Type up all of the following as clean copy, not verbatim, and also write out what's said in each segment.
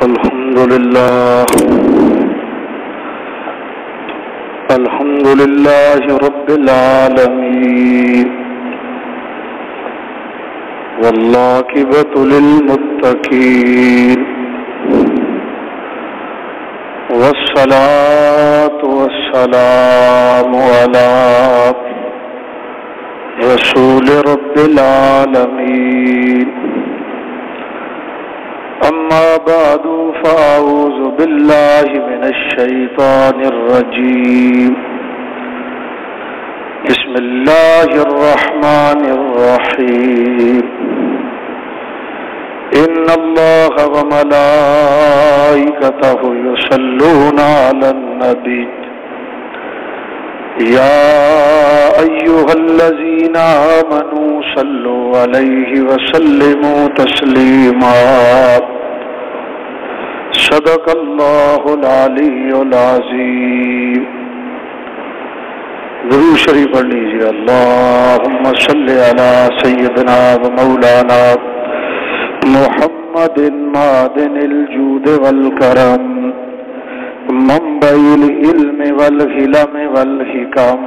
الحمد لله رب العالمين والعاقبة للمتقين والصلاة والسلام على رسول رب العالمين أما بعد فأعوذ بالله من الشيطان الرجيم بسم الله الرحمن الرحيم إن الله وملائكته يصلون على النبي يا أيها الذين آمنوا صلوا عليه وسلموا تسليما صدق الله العلي العظيم. درود شریف پڑھ لیجیے. اللهم صل على سيدنا ومولانا محمد معدن الجود والكرم منبع العلم والحلم والحکم.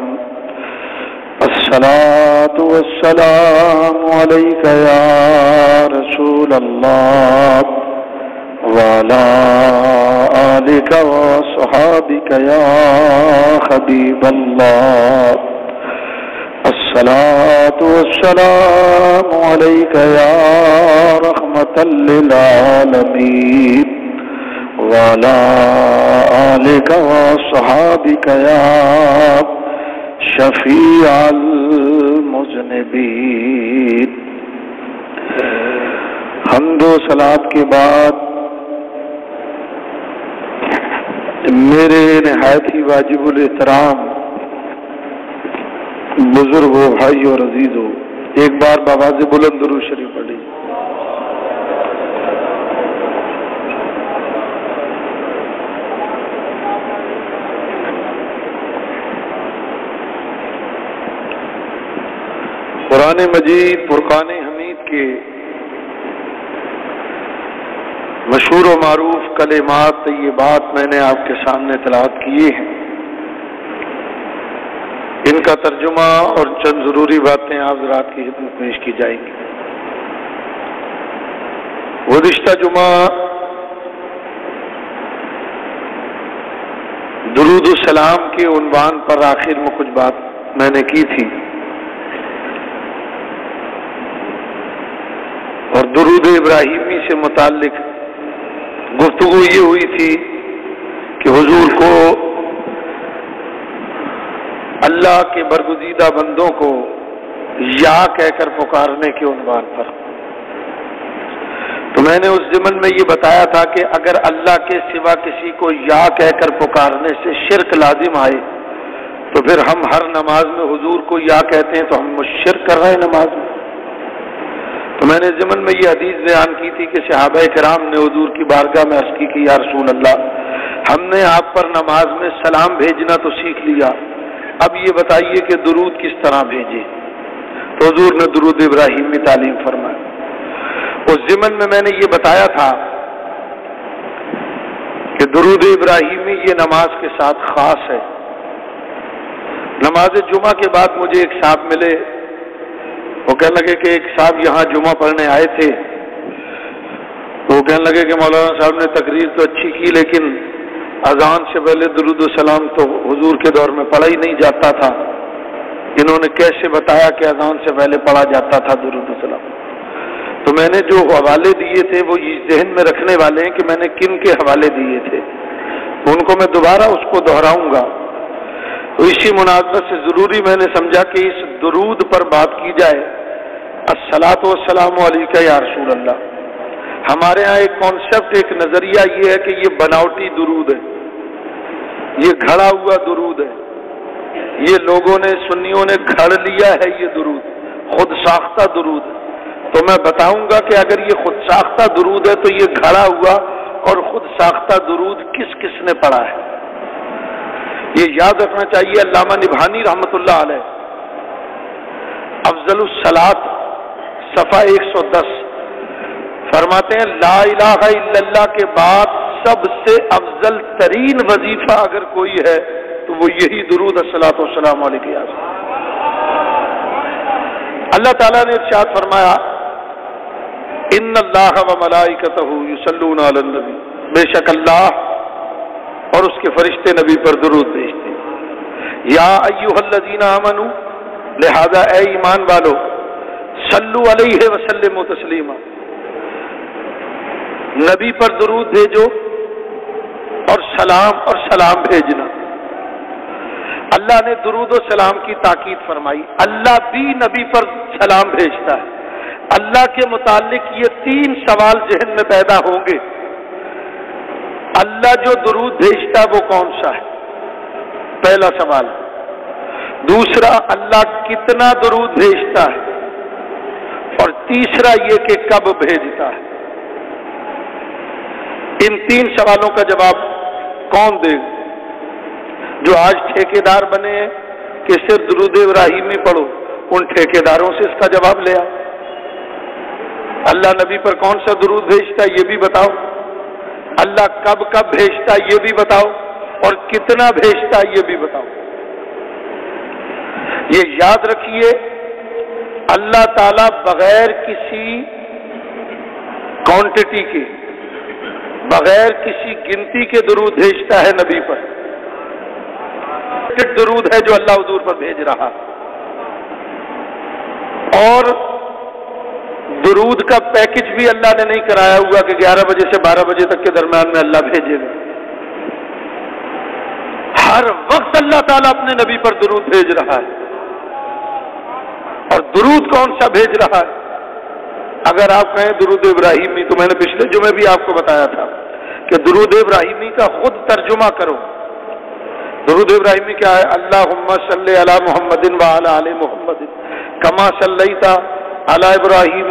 الصلاة والسلام عليك يا رسول الله وعلى آلك وصحابك يا حبيب الله. الصلاة والسلام عليك يا رحمة للعالمين وعلى آلك وصحابك يا شفيع المذنبين. حمد و صلات کے بعد میرے نہایت ہی واجب الاحترام بزرگوں، بھائی اور عزیزوں، ایک بار بآواز بلند درود شریف پڑھی. قرآن مجید فرقان حمید کے مشہور و معروف کلمات طیبات میں نے آپ کے سامنے تلاوت کیے ہیں. ان کا ترجمہ اور چند ضروری باتیں آپ حضرات کی خدمت پیش کی جائیں گی. گزشتہ جمعہ درود السلام کے عنوان پر آخر میں کچھ بات میں نے کی تھی، اور درود ابراہیمی سے متعلق گفتگو یہ ہوئی تھی کہ حضور کو اللہ کے برگزیدہ بندوں کو یا کہہ کر پکارنے کے عنوان پر. تو میں نے اس ضمن میں یہ بتایا تھا کہ اگر اللہ کے سوا کسی کو یا کہہ کر پکارنے سے شرک لازم آئے تو پھر ہم ہر نماز میں حضور کو یا کہتے ہیں تو ہم شرک کر رہے ہیں نماز میں. تو میں نے ضمن میں یہ حدیث بیان کی تھی کہ صحابہ کرام نے حضور کی بارگاہ میں عرض کی کہ یا رسول اللہ، ہم نے آپ پر نماز میں سلام بھیجنا تو سیکھ لیا، اب یہ بتائیے کہ درود کس طرح بھیجے. تو حضور نے درود ابراہیمی تعلیم فرمایا. اس ضمن میں نے یہ بتایا تھا کہ درود ابراہیمی یہ نماز کے ساتھ خاص ہے. نماز جمعہ کے بعد مجھے ایک صاحب ملے، وہ کہنے لگے کہ ایک صاحب یہاں جمعہ پڑھنے آئے تھے، وہ کہنے لگے کہ مولانا صاحب نے تقریر تو اچھی کی لیکن اذان سے پہلے درود السلام تو حضور کے دور میں پڑھا ہی نہیں جاتا تھا. انہوں نے کیسے بتایا کہ اذان سے پہلے پڑھا جاتا تھا درود السلام؟ تو میں نے جو حوالے دیے تھے وہ یہ ذہن میں رکھنے والے ہیں کہ میں نے کن کے حوالے دیے تھے، ان کو میں دوبارہ اس کو دہراؤں گا. تو اسی مناسبت سے ضروری میں نے سمجھا کہ اس درود پر بات کی جائے. الصلاۃ والسلام علیک یا رسول اللہ. ہمارے ہاں ایک کانسیپٹ، ایک نظریہ یہ ہے کہ یہ بناوٹی درود ہے، یہ گھڑا ہوا درود ہے، یہ لوگوں نے، سنیوں نے گھڑ لیا ہے یہ درود، خود ساختہ درود ہے. تو میں بتاؤں گا کہ اگر یہ خود ساختہ درود ہے تو یہ گھڑا ہوا اور خود ساختہ درود کس کس نے پڑھا ہے. یہ یاد رکھنا چاہیے. علامہ نبھانی رحمت اللہ علیہ افضل الصلاۃ صفحہ 110 فرماتے ہیں لا الہ الا اللہ کے بعد سب سے افضل ترین وظیفہ اگر کوئی ہے تو وہ یہی درود الصلاۃ والسلام علیہ ہے۔ اللہ تعالیٰ نے ارشاد فرمایا ان اللہ و ملائکتہ یصلون علی النبی، بے شک اللہ اور اس کے فرشتے نبی پر درود بھیجتے ہیں۔ یا ایھا الذین آمنوا، لہذا اے ایمان والو، صلو علیہ وسلموا تسلیما، نبی پر درود بھیجو اور سلام بھیجنا۔ اللہ نے درود و سلام کی تاکید فرمائی، اللہ بھی نبی پر سلام بھیجتا ہے۔ اللہ کے متعلق یہ 3 سوال ذہن میں پیدا ہوں گے۔ اللہ جو درود بھیجتا وہ کون سا ہے؟ پہلا سوال۔ دوسرا، اللہ کتنا درود بھیجتا ہے؟ اور تیسرا یہ کہ کب بھیجتا ہے؟ ان 3 سوالوں کا جواب کون دے گا؟ جو آج ٹھیکیدار بنے ہیں کہ صرف درود ابراہیمی پڑھو، ان ٹھیکیداروں سے اس کا جواب لے آؤ۔ اللہ نبی پر کون سا درود بھیجتا ہے یہ بھی بتاؤ، اللہ کب کب بھیجتا ہے یہ بھی بتاؤ، اور کتنا بھیجتا ہے یہ بھی بتاؤ۔ یہ یاد رکھیے، اللہ تعالیٰ بغیر کسی کوانٹٹی کے، بغیر کسی گنتی کے درود بھیجتا ہے نبی پر۔ درود ہے جو اللہ حضور پر بھیج رہا، اور درود کا پیکج بھی اللہ نے نہیں کرایا ہوا کہ 11 بجے سے 12 بجے تک کے درمیان میں اللہ بھیجے گا۔ ہر وقت اللہ تعالیٰ اپنے نبی پر درود بھیج رہا ہے۔ اور درود کون سا بھیج رہا ہے؟ اگر آپ کہیں درود ابراہیمی، تو میں نے پچھلے جمعے بھی آپ کو بتایا تھا کہ درود ابراہیمی کا خود ترجمہ کرو۔ درود ابراہیمی کیا ہے؟ اللہم صلی علی محمد وعلی آل محمد کما صلیت علی ابراہیم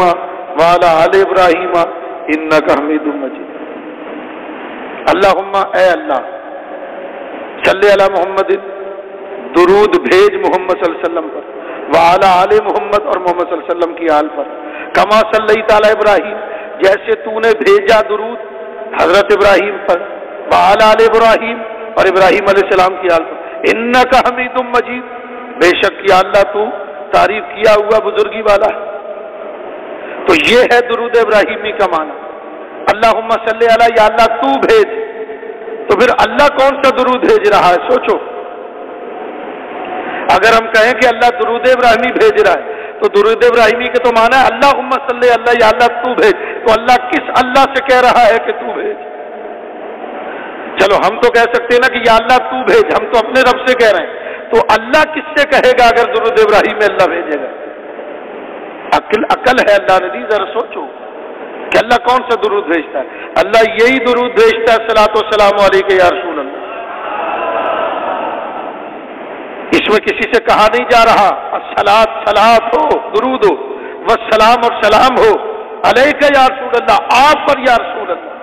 وعلی آل ابراہیم انک حمید مجید۔ اللہم، اے اللہ، صلی علی محمد، درود بھیج محمد صلی اللہ علیہ وسلم پر، وعلی آل محمد، اور محمد صلی اللہ علیہ وسلم کی آل پر، کما صلیت علی ابراہیم، جیسے تو نے بھیجا درود حضرت ابراہیم پر، وعلی آل ابراہیم، اور ابراہیم علیہ السلام کی آل پر، انک حمید مجید، بے شک یا اللہ تو تعریف کیا ہوا بزرگی والا ہے۔ تو یہ ہے درود ابراہیمی کا معنی۔ اللہم صلی علی، یا اللہ تو بھیج۔ تو پھر اللہ کون سا درود بھیج رہا ہے؟ سوچو، اگر ہم کہیں کہ اللہ درود ابراہیمی بھیج رہا ہے تو درود ابراہیمی کے تو معنی ہے اللہم صلی علی، یا اللہ تو بھیج۔ تو اللہ کس اللہ سے کہہ رہا ہے کہ تو بھیج؟ چلو ہم تو کہہ سکتے ہیں نا کہ یا اللہ تو بھیج، ہم تو اپنے رب سے کہہ رہے ہیں، تو اللہ کس سے کہے گا اگر درود ابراہیم میں اللہ بھیجے گا؟ عقل ہے اللہ نے دی، ذرا سوچو کہ اللہ کون سا درود بھیجتا ہے؟ اللہ یہی درود بھیجتا ہے، صلاۃ و سلام علیک یا رسول اللہ۔ اس میں کسی سے کہا نہیں جا رہا الصلاۃ، صلاۃ ہو، درود ہو، والسلام، اور سلام ہو، علیک یا رسول اللہ، آپ پر یا رسول اللہ۔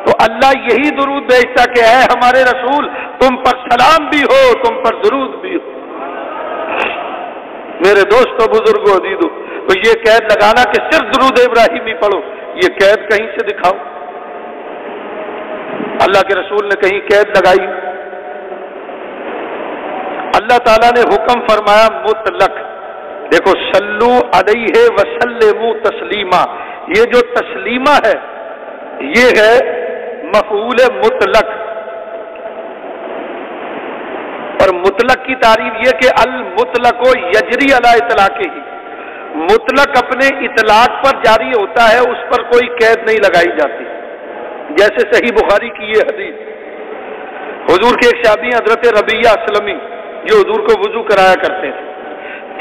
تو اللہ یہی درود بھیجتا کہ اے ہمارے رسول، تم پر سلام بھی ہو، تم پر درود بھی ہو۔ میرے دوستو، بزرگوں، عزیزو، تو یہ قید لگانا کہ صرف درود ابراہیمی پڑھو، یہ قید کہیں سے دکھاؤ۔ اللہ کے رسول نے کہیں قید لگائی؟ اللہ تعالیٰ نے حکم فرمایا مطلق۔ دیکھو، صلو علیہ وسلموا تسلیما، یہ جو تسلیمہ ہے یہ ہے مفعول مطلق، اور مطلق کی تعریف یہ کہ المطلق یجری علی اطلاقہ، مطلق اپنے اطلاق پر جاری ہوتا ہے، اس پر کوئی قید نہیں لگائی جاتی۔ جیسے صحیح بخاری کی یہ حدیث، حضور کے ایک صحابی حضرت ربیعہ اسلمی جو حضور کو وضو کرایا کرتے تھے،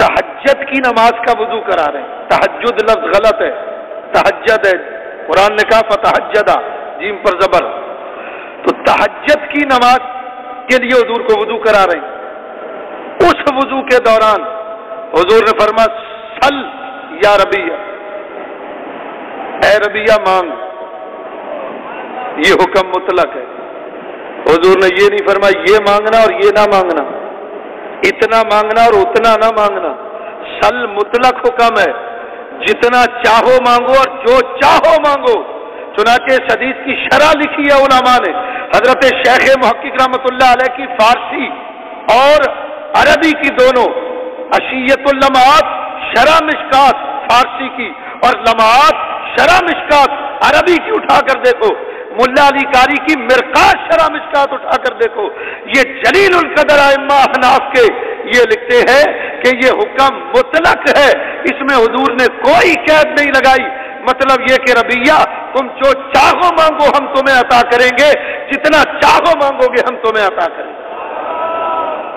تہجد کی نماز کا وضو کرا رہے ہیں۔ تہجد لفظ غلط ہے، تہجد ہے، قرآن نے کہا فتہجدا، جیم پر زبر، تو تہجد کی نماز کے لیے حضور کو وضو کرا رہے ہیں۔ اس وضو کے دوران حضور نے فرمایا سل یا ربیعہ، اے ربیعہ مانگ۔ یہ حکم مطلق ہے، حضور نے یہ نہیں فرمایا یہ مانگنا اور یہ نہ مانگنا، اتنا مانگنا اور اتنا نہ مانگنا۔ سل مطلق حکم ہے، جتنا چاہو مانگو اور جو چاہو مانگو. چنانچہ اس حدیث کی شرح لکھی ہے علماء نے. حضرت شیخ محقق رحمۃ اللہ علیہ کی فارسی اور عربی کی دونوں، عشیت اللمعات شرح مشکات فارسی کی اور لمعات شرح مشکات عربی کی اٹھا کر دیکھو. ملا علی قاری کی مرقات شرح مشکات اٹھا کر دیکھو. یہ جلیل القدر ائمہ احناف کے یہ لکھتے ہیں کہ یہ حکم مطلق ہے، اس میں حضور نے کوئی قید نہیں لگائی. مطلب یہ کہ ربیہ تم جو چاہو مانگو ہم تمہیں عطا کریں گے، جتنا چاہو مانگو گے ہم تمہیں عطا کریں گے.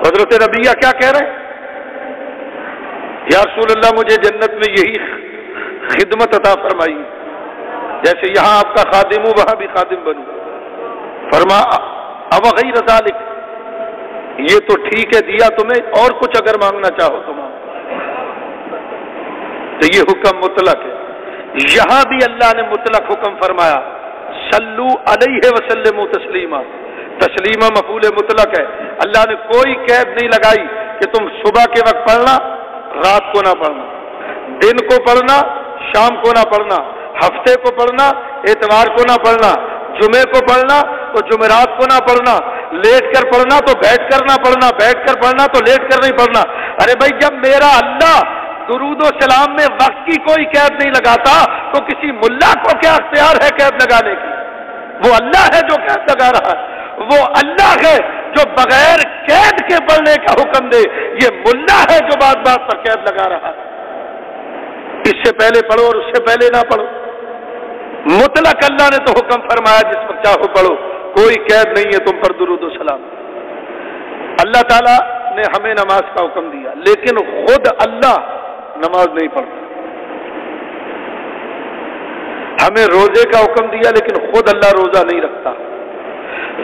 حضرت ربیہ کیا کہہ رہے ہیں؟ یا رسول اللہ مجھے جنت میں یہی خدمت عطا فرمائی، جیسے یہاں آپ کا خادم ہوں وہاں بھی خادم بنوں. فرما اب غیر ذالک، یہ تو ٹھیک ہے دیا تمہیں، اور کچھ اگر مانگنا چاہو تو مانگو. تو یہ حکم مطلق ہے. یہاں بھی اللہ نے مطلق حکم فرمایا، صلو علیہ وسلم تسلیما. تسلیمہ مفعول مطلق ہے. اللہ نے کوئی قید نہیں لگائی کہ تم صبح کے وقت پڑھنا، رات کو نہ پڑھنا، دن کو پڑھنا، شام کو نہ پڑھنا، ہفتے کو پڑھنا، اتوار کو نہ پڑھنا، جمعے کو پڑھنا تو جمعرات کو نہ پڑھنا، لیٹ کر پڑھنا تو بیٹھ کر نہ پڑھنا، بیٹھ کر پڑھنا تو لیٹ کر نہیں پڑھنا. ارے بھائی جب میرا اللہ درود و سلام میں وقت کی کوئی قید نہیں لگاتا تو کسی ملا کو کیا اختیار ہے قید لگانے کی؟ وہ اللہ ہے جو قید لگا رہا ہے، وہ اللہ ہے جو بغیر قید کے پڑھنے کا حکم دے. یہ ملا ہے جو بات بات پر قید لگا رہا ہے، اس سے پہلے پڑھو اور اس سے پہلے نہ پڑھو. مطلق اللہ نے تو حکم فرمایا جس وقت چاہو پڑھو، کوئی قید نہیں ہے تم پر درود و سلام. اللہ تعالیٰ نے ہمیں نماز کا حکم دیا لیکن خود اللہ نماز نہیں پڑھتا. ہمیں روزے کا حکم دیا لیکن خود اللہ روزہ نہیں رکھتا.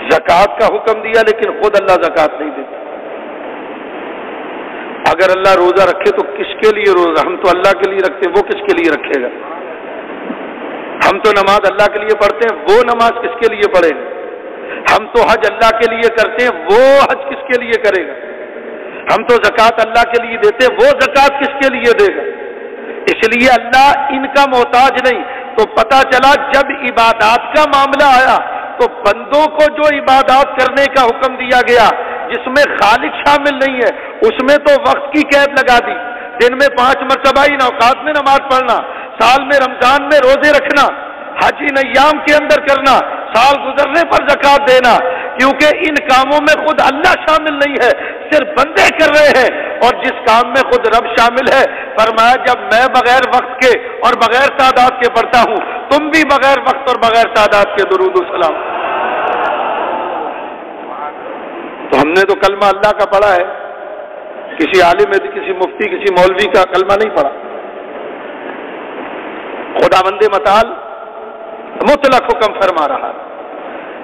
زکوٰۃ کا حکم دیا لیکن خود اللہ زکوٰۃ نہیں دیتا. اگر اللہ روزہ رکھے تو کس کے لیے روزہ؟ ہم تو اللہ کے لیے رکھتے ہیں، وہ کس کے لیے رکھے گا؟ ہم تو نماز اللہ کے لیے پڑھتے ہیں، وہ نماز کس کے لیے پڑھے گا؟ ہم تو حج اللہ کے لیے کرتے ہیں، وہ حج کس کے لیے کرے گا؟ ہم تو زکوٰۃ اللہ کے لیے دیتے ہیں، وہ زکوٰۃ کس کے لیے دے گا؟ اس لیے اللہ ان کا محتاج نہیں. تو پتہ چلا جب عبادات کا معاملہ آیا تو بندوں کو جو عبادات کرنے کا حکم دیا گیا جس میں خالق شامل نہیں ہے اس میں تو وقت کی قید لگا دی. دن میں 5 مرتبہ ان اوقات میں نماز پڑھنا، سال میں رمضان میں روزے رکھنا، حج ان ایام کے اندر کرنا، سال گزرنے پر زکوٰۃ دینا، کیونکہ ان کاموں میں خود اللہ شامل نہیں ہے، صرف بندے کر رہے ہیں. اور جس کام میں خود رب شامل ہے فرمایا جب میں بغیر وقت کے اور بغیر تعداد کے پڑھتا ہوں تم بھی بغیر وقت اور بغیر تعداد کے درود و سلام. تو ہم نے تو کلمہ اللہ کا پڑھا ہے، کسی عالم کسی مفتی کسی مولوی کا کلمہ نہیں پڑھا. خداوند متعال مطلق حکم فرما رہا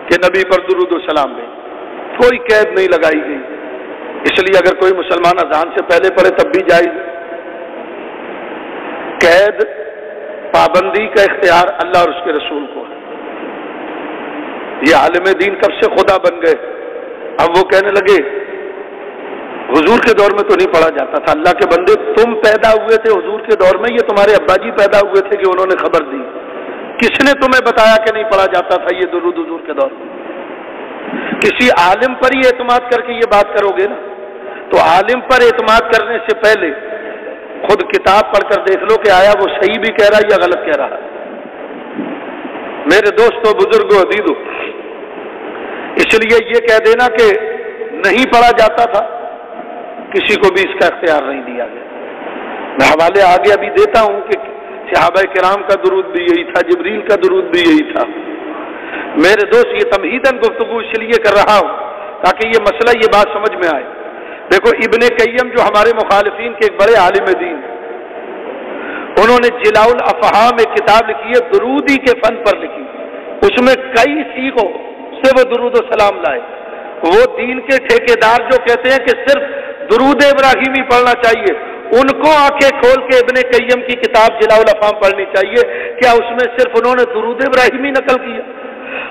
کہ نبی پر درود و سلام میں کوئی قید نہیں لگائی گئی. اس لیے اگر کوئی مسلمان اذان سے پہلے پڑھے تب بھی جائز. قید پابندی کا اختیار اللہ اور اس کے رسول کو ہے. یہ عالم دین کب سے خدا بن گئے، اب وہ کہنے لگے حضور کے دور میں تو نہیں پڑھا جاتا تھا. اللہ کے بندے تم پیدا ہوئے تھے حضور کے دور میں، یہ تمہارے ابا جی پیدا ہوئے تھے کہ انہوں نے خبر دی. کس نے تمہیں بتایا کہ نہیں پڑھا جاتا تھا یہ درود حضور کے دور میں؟ کسی عالم پر ہی اعتماد کر کے یہ بات کرو گے نا. تو عالم پر اعتماد کرنے سے پہلے خود کتاب پڑھ کر دیکھ لو کہ آیا وہ صحیح بھی کہہ رہا ہے یا غلط کہہ رہا ہے. میرے دوستو بزرگوں عزیزو، اس لیے یہ کہہ دینا کہ نہیں پڑھا جاتا تھا کسی کو بھی اس کا اختیار نہیں دیا گیا. میں حوالے آگے ابھی دیتا ہوں کہ صحابہ کرام کا درود بھی یہی تھا، جبریل کا درود بھی یہی تھا. میرے دوست یہ تمہیداً گفتگو اس لیے کر رہا ہوں تاکہ یہ مسئلہ یہ بات سمجھ میں آئے. دیکھو ابن قیم جو ہمارے مخالفین کے ایک بڑے عالم دین، انہوں نے جلاء الافہام ایک کتاب لکھی ہے، درودی کے فن پر لکھی. اس میں کئی سیغوں سے وہ درود و سلام لائے. وہ دین کے ٹھیکیدار جو کہتے ہیں کہ صرف درود ابراہیمی پڑھنا چاہیے، ان کو آنکھیں کھول کے ابن قیم کی کتاب جلاء الافہام پڑھنی چاہیے. کیا اس میں صرف انہوں نے درود ابراہیمی نقل کیا؟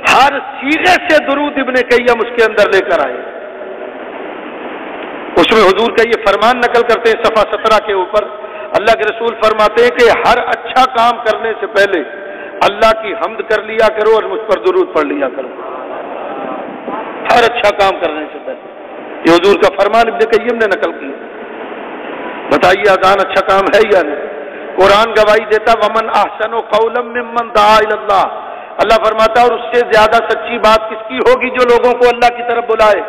ہر سیغے سے درود ابن قیم اس کے اندر لے کر آئے. اس میں حضور کا یہ فرمان نقل کرتے ہیں صفحہ 17 کے اوپر، اللہ کے رسول فرماتے ہیں کہ ہر اچھا کام کرنے سے پہلے اللہ کی حمد کر لیا کرو اور مجھ پر درود پڑھ لیا کرو، ہر اچھا کام کرنے سے پہلے۔ یہ حضور کا فرمان ابن قیم نے نقل کیا۔ بتائیے اذان اچھا کام ہے یا نہیں؟ قرآن گواہی دیتا ومن احسن قولا ممن دعا الی اللہ، اللہ فرماتا ہے اور اس سے زیادہ سچی بات کس کی ہوگی جو لوگوں کو اللہ کی طرف بلائے۔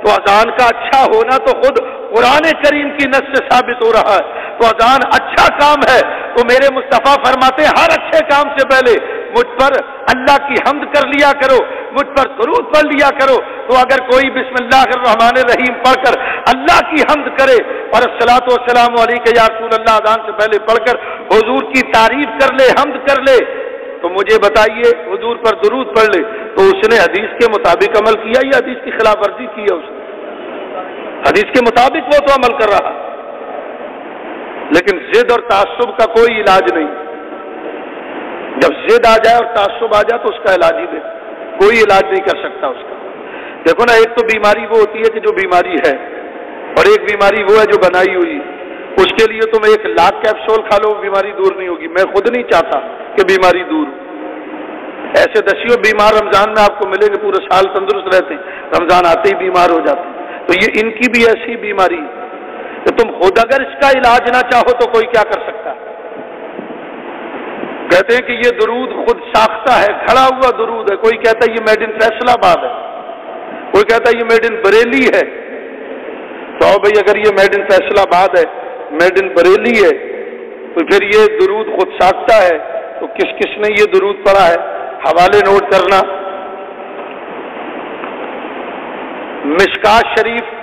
تو اذان کا اچھا ہونا تو خود قرآن کریم کی نص سے ثابت ہو رہا ہے۔ تو اذان اچھا کام ہے تو میرے مصطفیٰ فرماتے ہیں ہر اچھے کام سے پہلے مجھ پر اللہ کی حمد کر لیا کرو، مجھ پر درود پڑھ لیا کرو۔ تو اگر کوئی بسم اللہ الرحمن الرحیم پڑھ کر اللہ کی حمد کرے اور الصلاۃ والسلام علیک یا رسول اللہ اذان سے پہلے پڑھ کر حضور کی تعریف کر لے، حمد کر لے، تو مجھے بتائیے حضور پر درود پڑھ لے، تو اس نے حدیث کے مطابق عمل کیا یا حدیث کی خلاف ورزی کی ہے؟ اس نے حدیث کے مطابق وہ تو عمل کر رہا، لیکن ضد اور تعصب کا کوئی علاج نہیں۔ جب ضد آ جائے اور تعصب آ جائے تو اس کا علاج ہی دے، کوئی علاج نہیں کر سکتا اس کا۔ دیکھو نا، ایک تو بیماری وہ ہوتی ہے کہ جو بیماری ہے، اور ایک بیماری وہ ہے جو بنائی ہوئی۔ اس کے لیے تم 1,00,000 کیپسول کھا لو، بیماری دور نہیں ہوگی۔ میں خود نہیں چاہتا کہ بیماری دور ہو۔ ایسے دسیوں بیمار رمضان میں آپ کو ملیں گے، پورے سال تندرست رہتے ہیں، رمضان آتے ہی بیمار ہو جاتے ہیں۔ تو یہ ان کی بھی ایسی بیماری کہ تم خود اگر اس کا علاج نہ چاہو تو کوئی کیا کر سکتا ہے؟ کہتے ہیں کہ یہ درود خود ساختہ ہے، کھڑا ہوا درود ہے۔ کوئی کہتا ہے یہ میڈ ان فیصل آباد ہے، کوئی کہتا ہے یہ میڈ ان بریلی ہے۔ تو بھائی اگر یہ میڈ ان فیصل آباد ہے، میڈ ان بریلی ہے، تو پھر یہ درود خود ساختہ ہے، تو کس کس نے یہ درود پڑھا ہے؟ حوالے نوٹ کرنا، مشکات شریف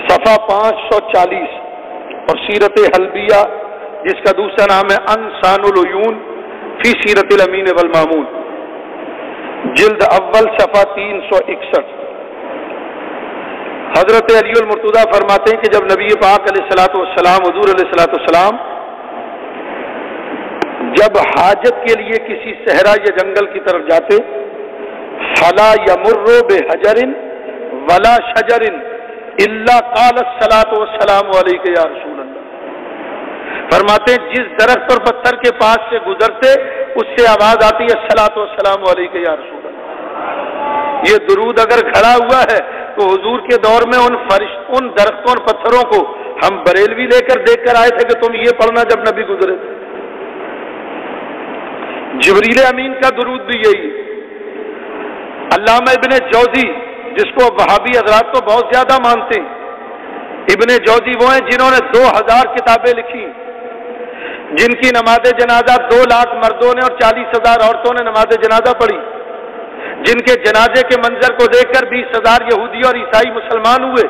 صفحہ 540 اور سیرت حلبیہ جس کا دوسرا نام ہے انسان العیون فی سیرت الامین والمامون، جلد اول صفحہ 361۔ حضرت علی المرتضیٰ فرماتے ہیں کہ جب نبی پاک علیہ الصلوۃ والسلام، حضور علیہ الصلوۃ والسلام جب حاجت کے لیے کسی صحرا یا جنگل کی طرف جاتے، فلا یمر بحجر ولا شجر الا قال الصلاۃ والسلام علیک یا رسول اللہ۔ فرماتے ہیں جس درخت اور پتھر کے پاس سے گزرتے اس سے آواز آتی ہے الصلاۃ والسلام علیک یا رسول اللہ۔ یہ درود اگر کھڑا ہوا ہے تو حضور کے دور میں ان درختوں اور پتھروں کو ہم بریلوی لے کر دیکھ کر آئے تھے کہ تم یہ پڑھنا جب نبی گزرے تھے۔ جبریل امین کا درود بھی یہی۔ علامہ ابن جوزی جس کو وہابی حضرات تو بہت زیادہ مانتے ہیں، ابن جوزی وہ ہیں جنہوں نے 2000 کتابیں لکھی، جن کی نماز جنازہ 2 لاکھ مردوں نے اور 40,000 عورتوں نے نماز جنازہ پڑھی، جن کے جنازے کے منظر کو دیکھ کر 20,000 یہودی اور عیسائی مسلمان ہوئے،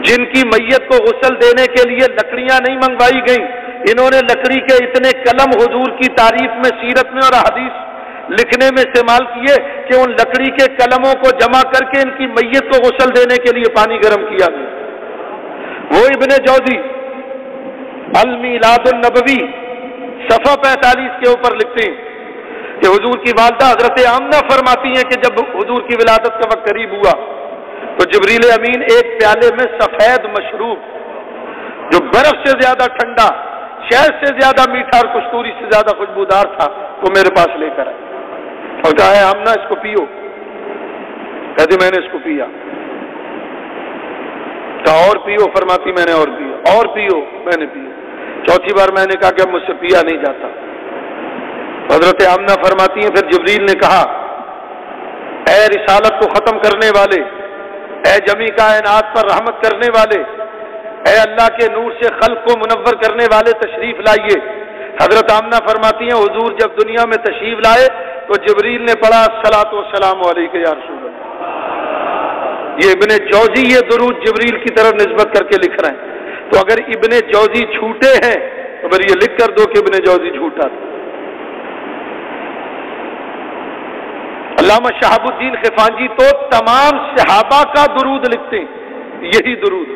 جن کی میت کو غسل دینے کے لیے لکڑیاں نہیں منگوائی گئیں، انہوں نے لکڑی کے اتنے قلم حضور کی تعریف میں، سیرت میں اور احادیث لکھنے میں استعمال کیے کہ ان لکڑی کے قلموں کو جمع کر کے ان کی میت کو غسل دینے کے لیے پانی گرم کیا گیا۔ وہ ابن جوزی المیلاد النبوی صفحہ 45 کے اوپر لکھتے ہیں کہ حضور کی والدہ حضرت آمنہ فرماتی ہیں کہ جب حضور کی ولادت کا وقت قریب ہوا تو جبریل امین ایک پیالے میں سفید مشروب جو برف سے زیادہ ٹھنڈا، شہد سے زیادہ میٹھا اور کستوری سے زیادہ خوشبودار تھا وہ میرے پاس لے کر آئے اور کہا ہے آمنہ اس کو پیو۔ کہتے میں نے اس کو پیا۔ کہا اور پیو، فرماتی میں نے اور پیا، اور پیو، میں نے پیا۔ چوتھی بار میں نے کہا کہ اب مجھ سے پیا نہیں جاتا۔ حضرت آمنہ فرماتی ہیں پھر جبریل نے کہا اے رسالت کو ختم کرنے والے، اے جمی کائنات پر رحمت کرنے والے، اے اللہ کے نور سے خلق کو منور کرنے والے تشریف لائیے۔ حضرت آمنہ فرماتی ہیں حضور جب دنیا میں تشریف لائے تو جبریل نے پڑھا الصلاۃ والسلام علیک یا رسول اللہ۔ یہ ابن جوزی یہ درود جبریل کی طرف نسبت کر کے لکھ رہے ہیں، تو اگر ابن جوزی جھوٹے ہیں تو پھر یہ لکھ کر دو کہ ابن جوزی جھوٹا تھا۔ علامہ شہاب الدین خفانجی تو تمام صحابہ کا درود لکھتے ہیں، یہی درود۔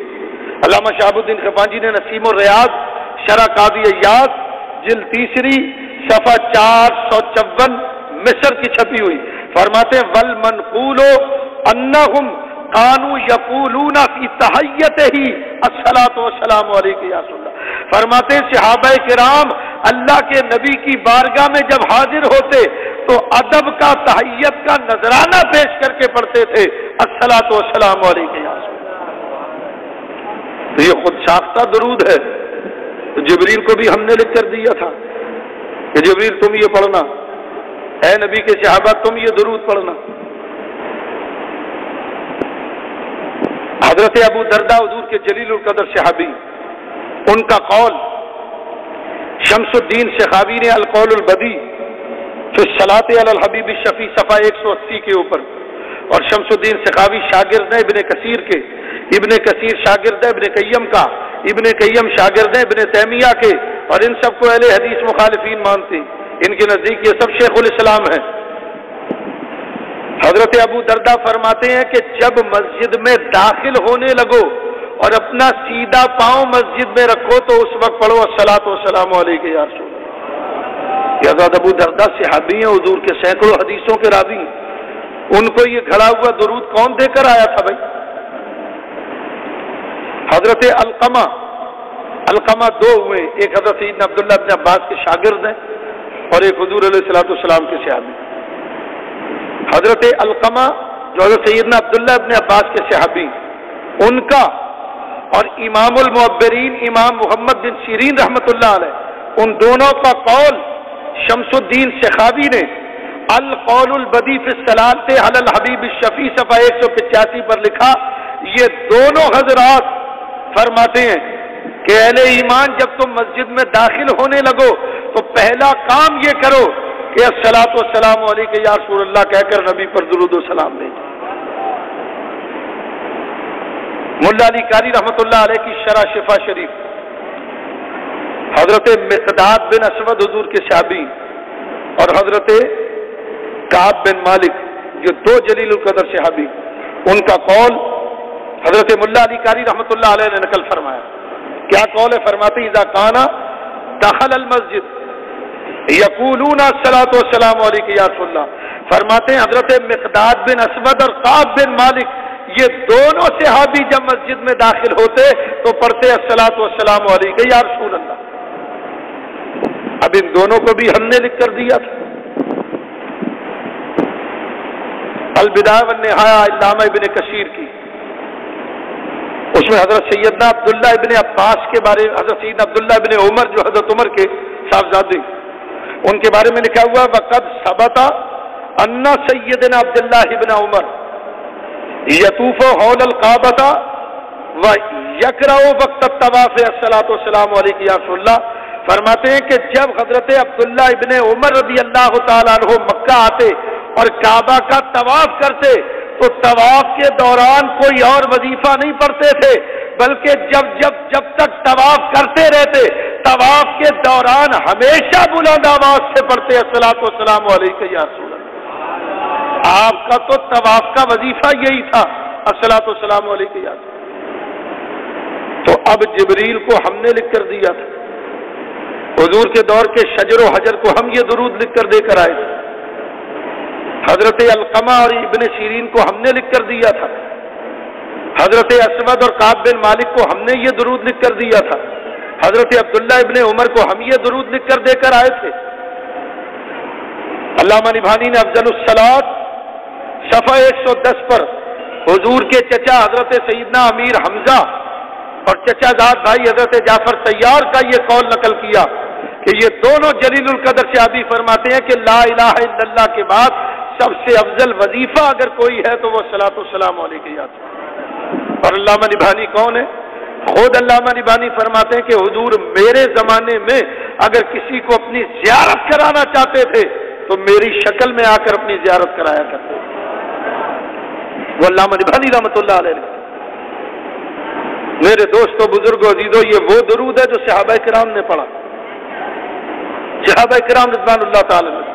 علامہ شہاب الدین خفانجی نے نسیم الریاض شرح قاضی ایاز جلد 3 صفحہ 454 مصر کی چھپی ہوئی فرماتے ہیں والمنقول انہم کانوا یقولون فی تحیتہ الصلاۃ والسلام علیک یا رسول اللہ. فرماتے صحابہ کرام اللہ کے نبی کی بارگاہ میں جب حاضر ہوتے تو ادب کا تحیت کا نذرانہ پیش کر کے پڑھتے تھے الصلاۃ والسلام علیک یا رسول اللہ. تو یہ خود ساختہ درود ہے. تو جبریل کو بھی ہم نے لکھ کر دیا تھا کہ جبریل تم یہ پڑھنا، اے نبی کے صحابہ تم یہ درود پڑھنا. حضرت ابو درداء حضور کے جلیل القدر صحابی، ان کا قول شمس الدین سخاوی نے القول البدی فی الصلاۃ علی الحبیب الشفیع صفحہ 180 کے اوپر، اور شمس الدین سخاوی شاگرد ہیں ابن کثیر کے، ابن کثیر شاگرد ہے ابن قیم کا، ابن قیم شاگرد ہیں ابن تیمیہ کے، اور ان سب کو اہل حدیث مخالفین مانتے. ان کے نزدیک یہ سب شیخ الاسلام ہیں. حضرت ابو درداء فرماتے ہیں کہ جب مسجد میں داخل ہونے لگو اور اپنا سیدھا پاؤں مسجد میں رکھو تو اس وقت پڑھو الصلاۃ والسلام علیک یا رسول اللہ. یہ حضرت ابو درداء صحابی ہیں، حضور کے سینکڑوں حدیثوں کے راوی ہیں. ان کو یہ کھڑا ہوا درود کون دے کر آیا تھا بھائی؟ حضرت علقمہ دو ہوئے، ایک حضرت سیدنا عبداللہ ابن عباس کے شاگرد ہیں اور ایک حضور علیہ الصلوۃ والسلام کے صحابی. حضرت علقمہ جو حضرت سیدنا عبداللہ ابن عباس کے صحابی، ان کا اور امام المعبرین امام محمد بن سیرین رحمۃ اللہ علیہ، ان دونوں کا قول شمس الدین سخاوی نے القول البدی فی الصلاۃ علی الحبیب الشفیع صفحہ 185 پر لکھا. یہ دونوں حضرات فرماتے ہیں کہ اہل ایمان جب تم مسجد میں داخل ہونے لگو تو پہلا کام یہ کرو کہ الصلاۃ والسلام علیک یا رسول اللہ کہہ کر نبی پر درود و سلام دیں. ملا علی قاری رحمۃ اللہ علیہ کی شرح شفا شریف، حضرت مقداد بن اسود حضور کے صحابی اور حضرت کعب بن مالک جو دو جلیل القدر صحابی، ان کا قول حضرت ملا علی قاری رحمۃ اللہ علیہ نے نقل فرمایا. کیا قول ہے؟ فرماتے اذا کان دخل المسجد یقولون الصلاۃ والسلام علیک یا رسول اللہ. فرماتے ہیں حضرت مقداد بن اسود اور کعب بن مالک یہ دونوں صحابی جب مسجد میں داخل ہوتے تو پڑھتے الصلاۃ والسلام علیک یا رسول اللہ. اب ان دونوں کو بھی ہم نے لکھ کر دیا تھا. البدایہ والنہایہ علامہ ابن کثیر کی، اس میں حضرت سیدنا عبداللہ ابن عباس کے بارے، حضرت سیدنا عبداللہ ابن عمر جو حضرت عمر کے صاحبزادے، ان کے بارے میں لکھا ہوا وقد ثبت ان سیدنا عبداللہ ابن عمر یطوف حول الکعبۃ ویقرأ وقت الطواف الصلاۃ والسلام علیک یا رسول اللہ. فرماتے ہیں کہ جب حضرت عبداللہ ابن عمر رضی اللہ تعالیٰ عنہ مکہ آتے اور کعبہ کا طواف کرتے تو طواف کے دوران کوئی اور وظیفہ نہیں پڑھتے تھے، بلکہ جب تک طواف کرتے رہتے طواف کے دوران ہمیشہ بلند آواز سے پڑھتے الصلاۃ والسلام علیک یا رسول اللہ. آپ کا تو طواف کا وظیفہ یہی تھا الصلاۃ والسلام علیک یا رسول اللہ. تو اب جبریل کو ہم نے لکھ کر دیا تھا، حضور کے دور کے شجر و حجر کو ہم یہ درود لکھ کر دے کر آئے تھے. حضرت علقمہ اور ابن سیرین کو ہم نے لکھ کر دیا تھا. حضرت اسود اور کعب بن مالک کو ہم نے یہ درود لکھ کر دیا تھا. حضرت عبداللہ ابن عمر کو ہم یہ درود لکھ کر دے کر آئے تھے. علامہ نبھانی نے افضل الصلاۃ صفحہ 110 پر حضور کے چچا حضرت سیدنا امیر حمزہ اور چچا زاد بھائی حضرت جعفر طیار کا یہ قول نقل کیا کہ یہ دونوں جلیل القدر صحابی فرماتے ہیں کہ لا الہ الا اللہ کے بعد سب سے افضل وظیفہ اگر کوئی ہے تو وہ صلاۃ والسلام علیک یا رسول اللہ. اور علامہ نبھانی کون ہے؟ خود علامہ نبھانی فرماتے ہیں کہ حضور میرے زمانے میں اگر کسی کو اپنی زیارت کرانا چاہتے تھے تو میری شکل میں آ کر اپنی زیارت کرایا کرتے تھے. وہ علامہ نبھانی رحمۃ اللہ علیہ. میرے دوستوں بزرگوں عزیزوں، یہ وہ درود ہے جو صحابہ کرام نے پڑھا، صحابہ کرام رضوان اللہ تعالی عنہ.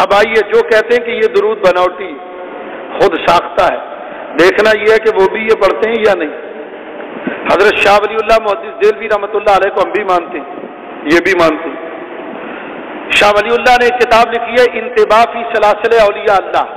اب آئیے جو کہتے ہیں کہ یہ درود بناوٹی خود ساختہ ہے، دیکھنا یہ ہے کہ وہ بھی یہ پڑھتے ہیں یا نہیں. حضرت شاہ ولی اللہ محدث دہلوی رحمۃ اللہ علیہ کو ہم بھی مانتے ہیں، یہ بھی مانتے ہیں. شاہ ولی اللہ نے ایک کتاب لکھی ہے انتباہ فی سلاسل اولیاء اللہ.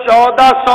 1400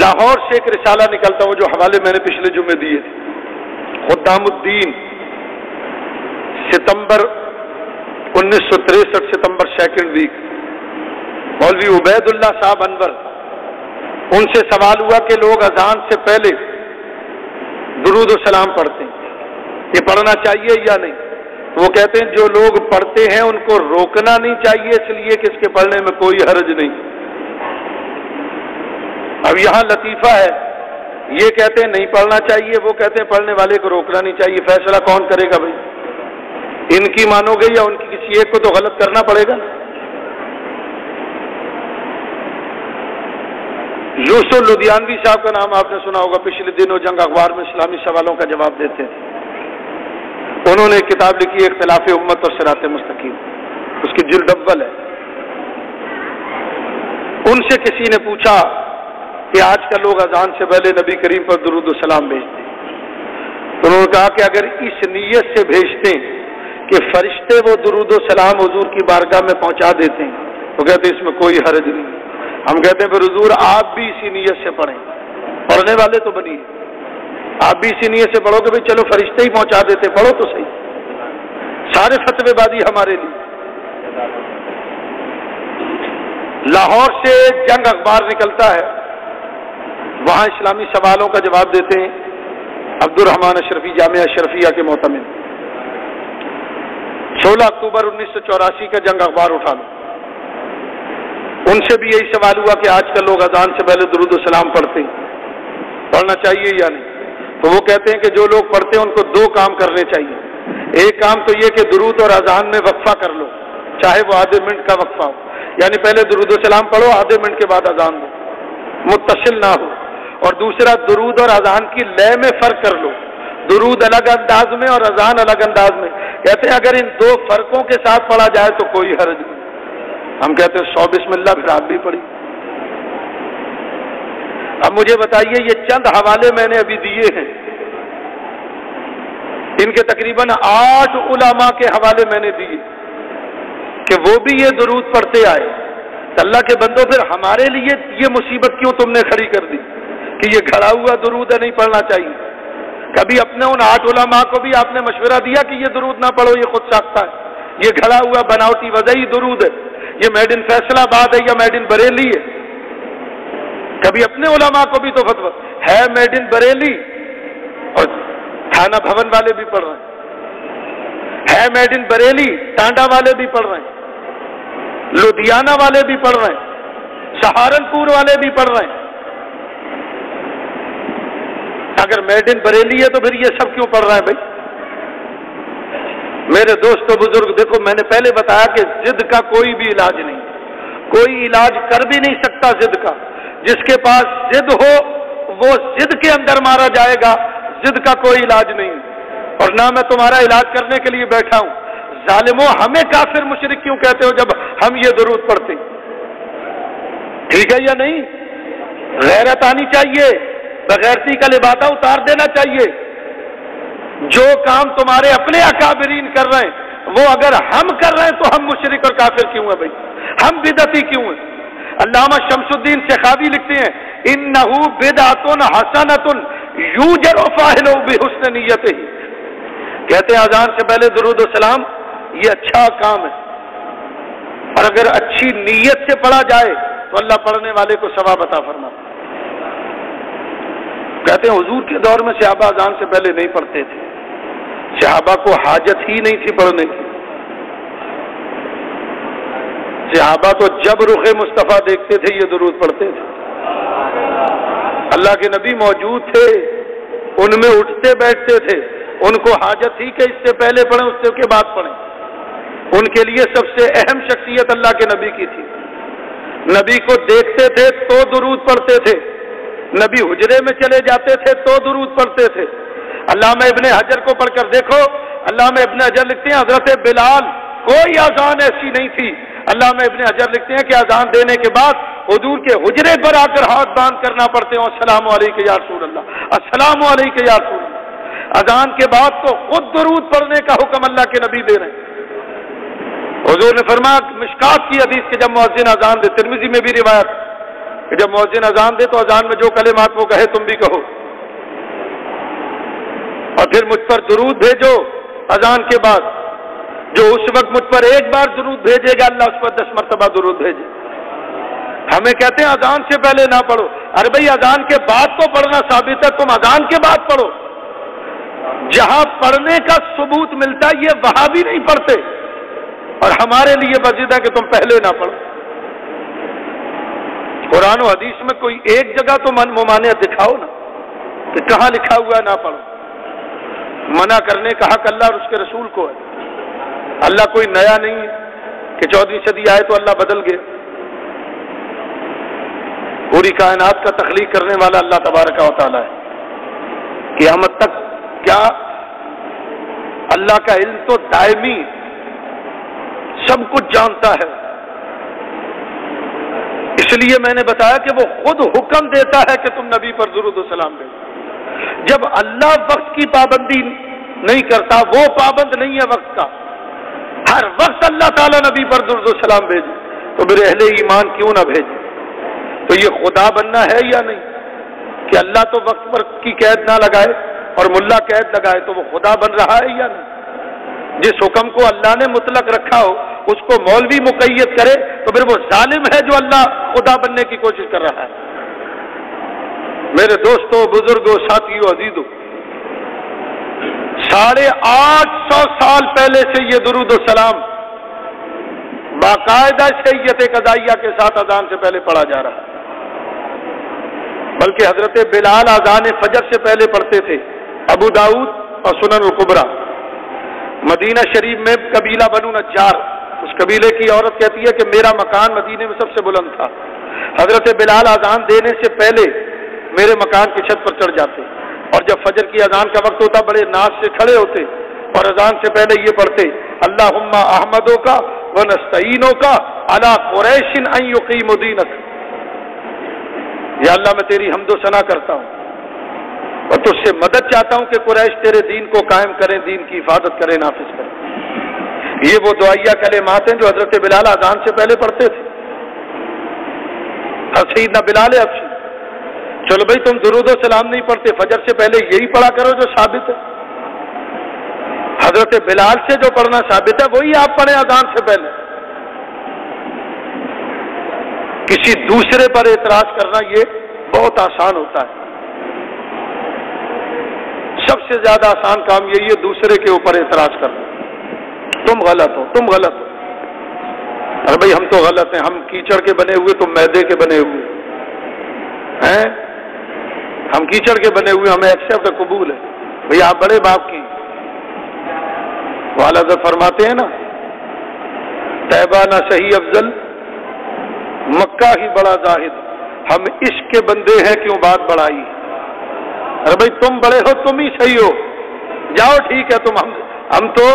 لاہور سے ایک رسالہ نکلتا، وہ جو حوالے میں نے پچھلے جمعے دیے تھے، خدام الدین، ستمبر 1963، ستمبر سیکنڈ ویک، مولوی عبید اللہ صاحب انور، ان سے سوال ہوا کہ لوگ اذان سے پہلے درود و سلام پڑھتے ہیں، یہ پڑھنا چاہیے یا نہیں؟ وہ کہتے ہیں جو لوگ پڑھتے ہیں ان کو روکنا نہیں چاہیے، اس لیے کہ اس کے پڑھنے میں کوئی حرج نہیں۔ اب یہاں لطیفہ ہے، یہ کہتے ہیں نہیں پڑھنا چاہیے، وہ کہتے ہیں پڑھنے والے کو روکنا نہیں چاہیے۔ فیصلہ کون کرے گا بھائی؟ ان کی مانو گے یا ان کی؟ کسی ایک کو تو غلط کرنا پڑے گا۔ یوسف لدھیانوی صاحب کا نام آپ نے سنا ہوگا، پچھلے دنوں جنگ اخبار میں اسلامی سوالوں کا جواب دیتے تھے۔ انہوں نے ایک کتاب لکھی ہے اختلاف امت اور صراط مستقیم، اس کی جلد اول ہے۔ ان سے کسی نے پوچھا کہ آج کل لوگ اذان سے پہلے نبی کریم پر درود و سلام بھیجتے ہیں، تو انہوں نے کہا کہ اگر اس نیت سے بھیجتے ہیں کہ فرشتے وہ درود و سلام حضور کی بارگاہ میں پہنچا دیتے ہیں تو کہتے ہیں اس میں کوئی حرج نہیں۔ ہم کہتے ہیں پھر حضور آپ بھی اسی نیت سے پڑھیں، پڑھنے والے تو بنیے، آپ بھی اسی نیت سے پڑھو کہ بھائی چلو فرشتے ہی پہنچا دیتے، پڑھو تو صحیح۔ سارے فتوے بازی ہمارے لیے۔ لاہور سے جنگ اخبار نکلتا ہے، وہاں اسلامی سوالوں کا جواب دیتے ہیں عبد الرحمان اشرفی، جامعہ اشرفیہ کے معتمد۔ 16 اکتوبر 1984 کا جنگ اخبار اٹھا لو، ان سے بھی یہی سوال ہوا کہ آج کل لوگ اذان سے پہلے درود و سلام پڑھتے ہیں، پڑھنا چاہیے یا نہیں؟ تو وہ کہتے ہیں کہ جو لوگ پڑھتے ہیں ان کو دو کام کرنے چاہیے۔ ایک کام تو یہ کہ درود اور اذان میں وقفہ کر لو، چاہے وہ آدھے منٹ کا وقفہ ہو، یعنی پہلے درود و سلام پڑھو، آدھے منٹ کے بعد اذان دو، متصل نہ ہو۔ اور دوسرا درود اور اذان کی لے میں فرق کر لو، درود الگ انداز میں اور اذان الگ انداز میں۔ کہتے ہیں اگر ان دو فرقوں کے ساتھ پڑھا جائے تو کوئی حرج نہیں۔ ہم کہتے ہیں 100 بسم اللہ، پھر آپ بھی پڑھی۔ اب مجھے بتائیے، یہ چند حوالے میں نے ابھی دیے ہیں، ان کے تقریباً 8 علماء کے حوالے میں نے دیے کہ وہ بھی یہ درود پڑھتے آئے۔ تو اللہ کے بندوں، پھر ہمارے لیے یہ مصیبت کیوں تم نے کھڑی کر دی کہ یہ کھڑا ہوا درود ہے، نہیں پڑھنا چاہیے؟ کبھی اپنے ان 8 علماء کو بھی آپ نے مشورہ دیا کہ یہ درود نہ پڑھو، یہ خود ساختہ ہے، یہ کھڑا ہوا بناوٹی وضعی درود ہے، یہ میڈ ان فیصلہ آباد ہے یا میڈ ان بریلی ہے؟ کبھی اپنے علماء کو بھی تو فتویٰ ہے میڈ ان بریلی، اور تھانہ بھون والے بھی پڑھ رہے ہیں، ہے میڈ ان بریلی، ٹانڈا والے بھی پڑھ رہے ہیں، لدھیانہ والے بھی پڑھ رہے ہیں، سہارنپور والے بھی پڑھ رہے ہیں۔ اگر میڈ ان بریلی ہے تو پھر یہ سب کیوں پڑھ رہے ہیں بھائی؟ میرے دوستو بزرگ، دیکھو میں نے پہلے بتایا کہ ضد کا کوئی بھی علاج نہیں، کوئی علاج کر بھی نہیں سکتا ضد کا۔ جس کے پاس ضد ہو وہ ضد کے اندر مارا جائے گا، ضد کا کوئی علاج نہیں، اور نہ میں تمہارا علاج کرنے کے لیے بیٹھا ہوں۔ ظالموں، ہمیں کافر مشرک کیوں کہتے ہو جب ہم یہ درود پڑھتے؟ ٹھیک ہے یا نہیں؟ غیرت آنی چاہیے، بغیرتی کا لبادہ اتار دینا چاہیے۔ جو کام تمہارے اپنے اکابرین کر رہے ہیں وہ اگر ہم کر رہے ہیں تو ہم مشرک اور کافر کیوں ہیں بھائی؟ ہم بدعتی کیوں ہیں؟ علامہ شمس الدین سخاوی لکھتے ہیں انہ بدعۃ حسنۃ یوجر فاعلہ بحسن نیتہ، کہتے ہیں اذان سے پہلے درود و سلام یہ اچھا کام ہے، اور اگر اچھی نیت سے پڑھا جائے تو اللہ پڑھنے والے کو ثواب عطا فرماتا۔ کہتے ہیں حضور کے دور میں صحابہ اذان سے پہلے نہیں پڑھتے تھے، صحابہ کو حاجت ہی نہیں تھی پڑھنے کی۔ صحابہ تو جب رخ مصطفیٰ دیکھتے تھے یہ درود پڑھتے تھے۔ اللہ کے نبی موجود تھے، ان میں اٹھتے بیٹھتے تھے، ان کو حاجت تھی کہ اس سے پہلے پڑھیں اس کے بعد پڑھیں۔ ان کے لیے سب سے اہم شخصیت اللہ کے نبی کی تھی۔ نبی کو دیکھتے تھے تو درود پڑھتے تھے، نبی حجرے میں چلے جاتے تھے تو درود پڑھتے تھے۔ علامہ ابن حجر کو پڑھ کر دیکھو، علامہ ابن حجر لکھتے ہیں حضرت بلال کوئی اذان ایسی نہیں تھی، علامہ ابن حجر لکھتے ہیں کہ اذان دینے کے بعد حضور کے حجرے پر آ کر ہاتھ باندھ کرنا پڑتے ہوں، السلام علیکم یا رسول اللہ، السلام علیکم یا رسول اللہ۔ اذان کے بعد تو خود درود پڑھنے کا حکم اللہ کے نبی دے رہے ہیں۔ حضور نے فرمایا مشکات کی حدیث کہ جب مؤذن اذان دے، ترمذی میں بھی روایت، کہ جب مؤذن اذان دے تو اذان میں جو کلمات وہ کہے تم بھی کہو، اور پھر مجھ پر درود بھیجو اذان کے بعد، جو اس وقت مجھ پر ایک بار درود بھیجے گا اللہ اس پر 10 مرتبہ درود بھیجے۔ ہمیں کہتے ہیں اذان سے پہلے نہ پڑھو، ارے بھائی اذان کے بعد تو پڑھنا ثابت ہے، تم اذان کے بعد پڑھو۔ جہاں پڑھنے کا ثبوت ملتا ہے یہ وہاں بھی نہیں پڑھتے، اور ہمارے لیے مسجد ہے کہ تم پہلے نہ پڑھو۔ قرآن و حدیث میں کوئی ایک جگہ تو ممانعت دکھاؤ نا کہ کہاں لکھا ہوا ہے نہ پڑھو۔ منع کرنے کا حق اللہ اور اس کے رسول کو ہے۔ اللہ کوئی نیا نہیں ہے کہ 14ویں صدی آئے تو اللہ بدل گئے۔ پوری کائنات کا تخلیق کرنے والا اللہ تبارک و تعالی ہے۔ قیامت تک کیا اللہ کا علم تو دائمی سب کچھ جانتا ہے، اس لیے میں نے بتایا کہ وہ خود حکم دیتا ہے کہ تم نبی پر درود و سلام بھیجو۔ جب اللہ وقت کی پابندی نہیں کرتا، وہ پابند نہیں ہے وقت کا، ہر وقت اللہ تعالیٰ نبی پر درود و سلام بھیجے، تو میرے اہل ایمان کیوں نہ بھیجے؟ تو یہ خدا بننا ہے یا نہیں کہ اللہ تو وقت پر کی قید نہ لگائے اور ملا قید لگائے، تو وہ خدا بن رہا ہے یا نہیں؟ جس حکم کو اللہ نے مطلق رکھا ہو اس کو مولوی مقید کرے تو پھر وہ ظالم ہے جو اللہ خدا بننے کی کوشش کر رہا ہے۔ میرے دوستوں، بزرگوں، ساتھیوں، عزیزوں، 850 سال پہلے سے یہ درود و سلام باقاعدہ شریعت قضائیہ کے ساتھ اذان سے پہلے پڑھا جا رہا ہے، بلکہ حضرت بلال اذان فجر سے پہلے پڑھتے تھے۔ ابو داؤد اور سنن الکبریٰ۔ مدینہ شریف میں قبیلہ بنو نجار، اس قبیلے کی عورت کہتی ہے کہ میرا مکان مدینے میں سب سے بلند تھا، حضرت بلال اذان دینے سے پہلے میرے مکان کی چھت پر چڑھ جاتے، اور جب فجر کی اذان کا وقت ہوتا بڑے ناز سے کھڑے ہوتے اور اذان سے پہلے یہ پڑھتے، اللہم احمدوں کا ونستعینوں کا علی قریش ان یقیموا دینک، یا اللہ میں تیری حمد و ثنا کرتا ہوں اور تجھ سے مدد چاہتا ہوں کہ قریش تیرے دین کو قائم کریں، دین کی حفاظت کریں، نافذ کریں۔ یہ وہ دعائیہ کلمات ہیں جو حضرت بلال اذان سے پہلے پڑھتے تھے۔ سیدنا بلال حبشی، چلو بھائی تم درود و سلام نہیں پڑھتے، فجر سے پہلے یہی پڑھا کرو جو ثابت ہے۔ حضرت بلال سے جو پڑھنا ثابت ہے وہی آپ پڑھیں اذان سے پہلے۔ کسی دوسرے پر اعتراض کرنا یہ بہت آسان ہوتا ہے، سب سے زیادہ آسان کام یہی ہے دوسرے کے اوپر اعتراض کرنا، تم غلط ہو، تم غلط ہو۔ ارے بھائی ہم تو غلط ہیں، ہم کیچڑ کے بنے ہوئے، تم میدے کے بنے ہوئے ہیں، ہم کیچڑ کے بنے ہوئے، ہمیں ایکسپٹ قبول ہے۔ بھئی آپ بڑے باپ کی والا حضرت فرماتے ہیں نا، طیبہ نہ صحیح افضل، مکہ ہی بڑا زاہد، ہم عشق کے بندے ہیں کیوں بات بڑھائی۔ ارے بھائی تم بڑے ہو، تم ہی صحیح ہو، جاؤ ٹھیک ہے، ہم تو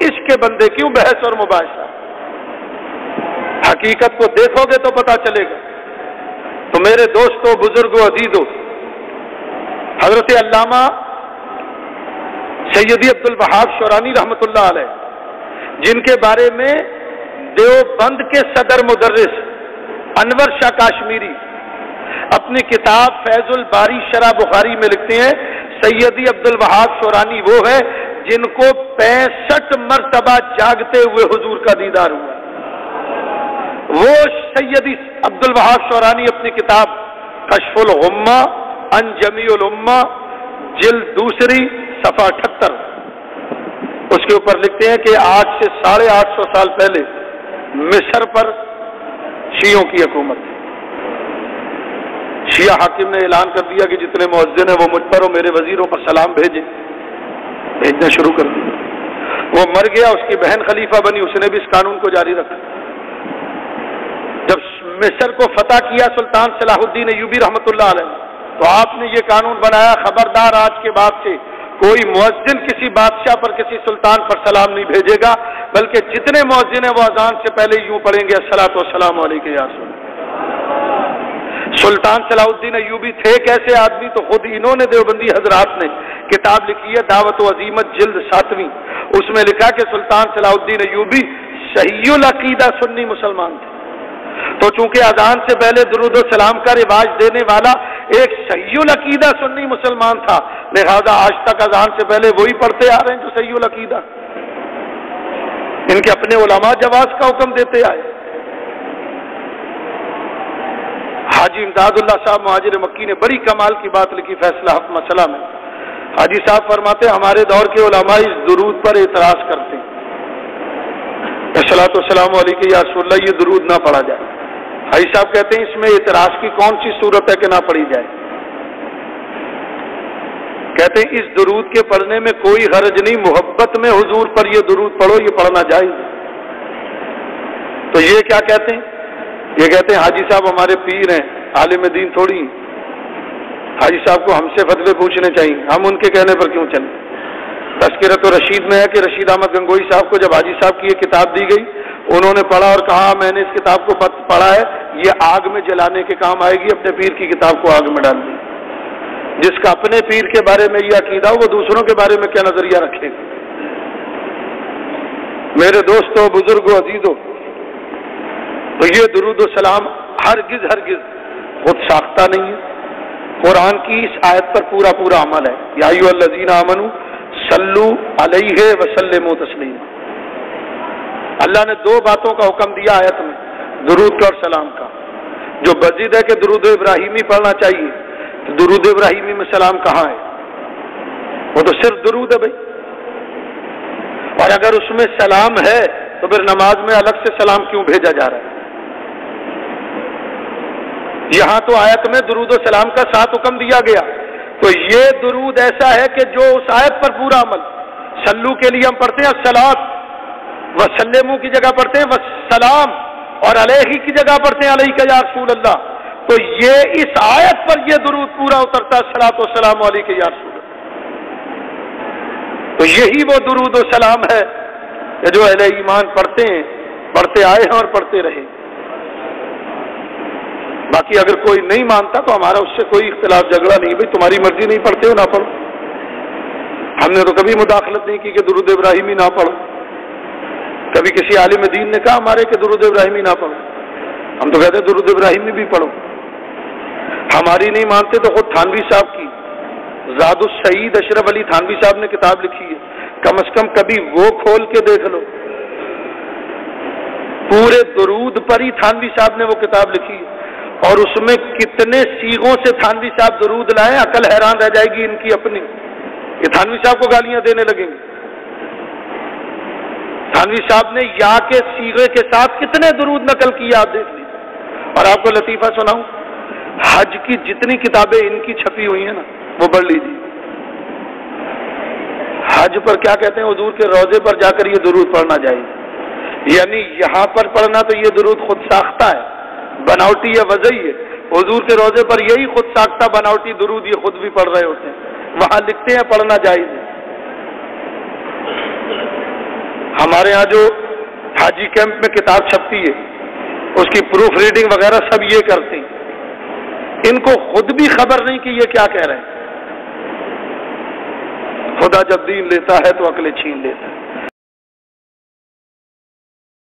عشق کے بندے، کیوں بحث اور مباحثہ؟ حقیقت کو دیکھو گے تو پتا چلے گا۔ تو میرے دوستوں، بزرگوں، عزیزوں، حضرت علامہ سیدی عبدالوہاب شورانی رحمۃ اللہ علیہ، جن کے بارے میں دیوبند کے صدر مدرس انور شاہ کاشمیری اپنی کتاب فیض الباری شرح بخاری میں لکھتے ہیں، سیدی عبدالوہاب شورانی وہ ہے جن کو 65 مرتبہ جاگتے ہوئے حضور کا دیدار ہوا۔ وہ سیدی عبدالوہاب شورانی اپنی کتاب کشف الغمہ عن جمیع الامہ جلد 2 صفحہ 78 اس کے اوپر لکھتے ہیں کہ آج سے 850 سال پہلے مصر پر شیعوں کی حکومت تھی۔ شیعہ حاکم نے اعلان کر دیا کہ جتنے مؤذن ہیں وہ مجھ پر اور میرے وزیروں پر سلام بھیجنا شروع کر دیا۔ وہ مر گیا، اس کی بہن خلیفہ بنی، اس نے بھی اس قانون کو جاری رکھا۔ جب مصر کو فتح کیا سلطان صلاح الدین ایوبی رحمۃ اللہ علیہ، تو آپ نے یہ قانون بنایا، خبردار آج کے بعد سے کوئی مؤذن کسی بادشاہ پر، کسی سلطان پر سلام نہیں بھیجے گا، بلکہ جتنے مؤذن ہیں وہ اذان سے پہلے یوں پڑھیں گے، الصلاۃ والسلام علیک یا رسول اللہ۔ سلطان صلاح الدین ایوبی تھے کیسے آدمی؟ تو خود انہوں نے دیوبندی حضرات نے کتاب لکھی ہے دعوت و عزیمت جلد 7، اس میں لکھا کہ سلطان صلاح الدین ایوبی صحیح العقیدہ سنی مسلمان تھے، تو چونکہ اذان سے پہلے درود و سلام کا رواج دینے والا ایک صحیح العقیدہ سنی مسلمان تھا، لہذا آج تک اذان سے پہلے وہی پڑھتے آ رہے ہیں جو صحیح العقیدہ، ان کے اپنے علماء جواز کا حکم دیتے آئے۔ حاجی امداد اللہ صاحب مہاجر مکی نے بڑی کمال کی بات لکھی فیصلہ حق مسئلہ میں۔ حاجی صاحب فرماتے ہیں ہمارے دور کے علماء اس درود پر اعتراض کرتے ہیں، الصلاۃ والسلام علیک یا رسول اللہ، یہ درود نہ پڑھا جائے۔ حاجی صاحب کہتے ہیں اس میں اعتراض کی کون سی صورت ہے کہ نہ پڑھی جائے؟ کہتے ہیں اس درود کے پڑھنے میں کوئی حرج نہیں، محبت میں حضور پر یہ درود پڑھو، یہ پڑھنا جائز۔ تو یہ کیا کہتے ہیں؟ یہ کہتے ہیں حاجی صاحب ہمارے پیر ہیں، عالم دین تھوڑی، حاجی صاحب کو ہم سے فتوے پوچھنے چاہیے، ہم ان کے کہنے پر کیوں چلیں؟ تذکرۃ الرشید میں ہے کہ رشید احمد گنگوئی صاحب کو جب حاجی صاحب کی یہ کتاب دی گئی، انہوں نے پڑھا اور کہا میں نے اس کتاب کو پڑھا ہے، یہ آگ میں جلانے کے کام آئے گی، اپنے پیر کی کتاب کو آگ میں ڈال دی۔ جس کا اپنے پیر کے بارے میں یہ عقیدہ ہو وہ دوسروں کے بارے میں کیا نظریہ رکھے گا؟ میرے دوستوں، بزرگوں، عزیزوں، تو یہ درود و سلام ہرگز خود ساختہ نہیں ہے، قرآن کی اس آیت پر پورا عمل ہے۔ یا ایھا الذین آمنوا صلو علیہ وسلموا تسلیما۔ اللہ نے دو باتوں کا حکم دیا آیت میں، درود کا اور سلام کا۔ جو مزید ہے کہ درود ابراہیمی پڑھنا چاہیے، تو درود ابراہیمی میں سلام کہاں ہے؟ وہ تو صرف درود ہے بھائی، اور اگر اس میں سلام ہے تو پھر نماز میں الگ سے سلام کیوں بھیجا جا رہا ہے؟ یہاں تو آیت میں درود و سلام کا ساتھ حکم دیا گیا، تو یہ درود ایسا ہے کہ جو اس آیت پر پورا عمل، سلو کے لیے ہم پڑھتے ہیں الصلاۃ، وسلموا کی جگہ پڑھتے ہیں والسلام، اور علیہ کی جگہ پڑھتے ہیں علیک یا رسول اللہ، تو یہ اس آیت پر یہ درود پورا اترتا ہے، الصلاۃ والسلام علیک یا رسول اللہ۔ تو یہی وہ درود و سلام ہے کہ جو اہل ایمان پڑھتے ہیں، پڑھتے آئے ہیں اور پڑھتے رہے۔ باقی اگر کوئی نہیں مانتا تو ہمارا اس سے کوئی اختلاف جھگڑا نہیں، بھائی تمہاری مرضی، نہیں پڑھتے ہو نہ پڑھو، ہم نے تو کبھی مداخلت نہیں کی کہ درود ابراہیمی نہ پڑھو، کبھی کسی عالم دین نے کہا ہمارے کہ درود ابراہیمی نہ پڑھو، ہم تو کہتے ہیں درود ابراہیمی بھی پڑھو۔ ہماری نہیں مانتے تو خود تھانوی صاحب کی زاد السعید اشرف علی تھانوی صاحب نے کتاب لکھی ہے، کم از کم کبھی وہ کھول کے دیکھ لو، پورے درود پر ہی تھانوی صاحب نے وہ کتاب لکھی ہے، اور اس میں کتنے سیغوں سے تھانوی صاحب درود لائے، عقل حیران رہ جائے گی ان کی اپنی، یہ تھانوی صاحب کو گالیاں دینے لگیں گے۔ تھانوی صاحب نے یا کے سیغے کے ساتھ کتنے درود نقل کیے آپ دیکھ لیجیے۔ اور آپ کو لطیفہ سناؤں، حج کی جتنی کتابیں ان کی چھپی ہوئی ہیں نا وہ پڑھ لیجیے، حج پر کیا کہتے ہیں، حضور کے روضے پر جا کر یہ درود پڑھنا چاہیے، یعنی یہاں پر پڑھنا تو یہ درود خود ساختہ ہے، بناوٹی یا وضعی ہے، حضور کے روضے پر یہی خود ساختہ بناوٹی درود یہ خود بھی پڑھ رہے ہوتے ہیں، وہاں لکھتے ہیں پڑھنا جائز ہے۔ ہمارے ہاں جو حاجی کیمپ میں کتاب چھپتی ہے اس کی پروف ریڈنگ وغیرہ سب یہ کرتے ہیں، ان کو خود بھی خبر نہیں کہ یہ کیا کہہ رہے ہیں۔ خدا جب دین لیتا ہے تو عقلیں چھین لیتا ہے۔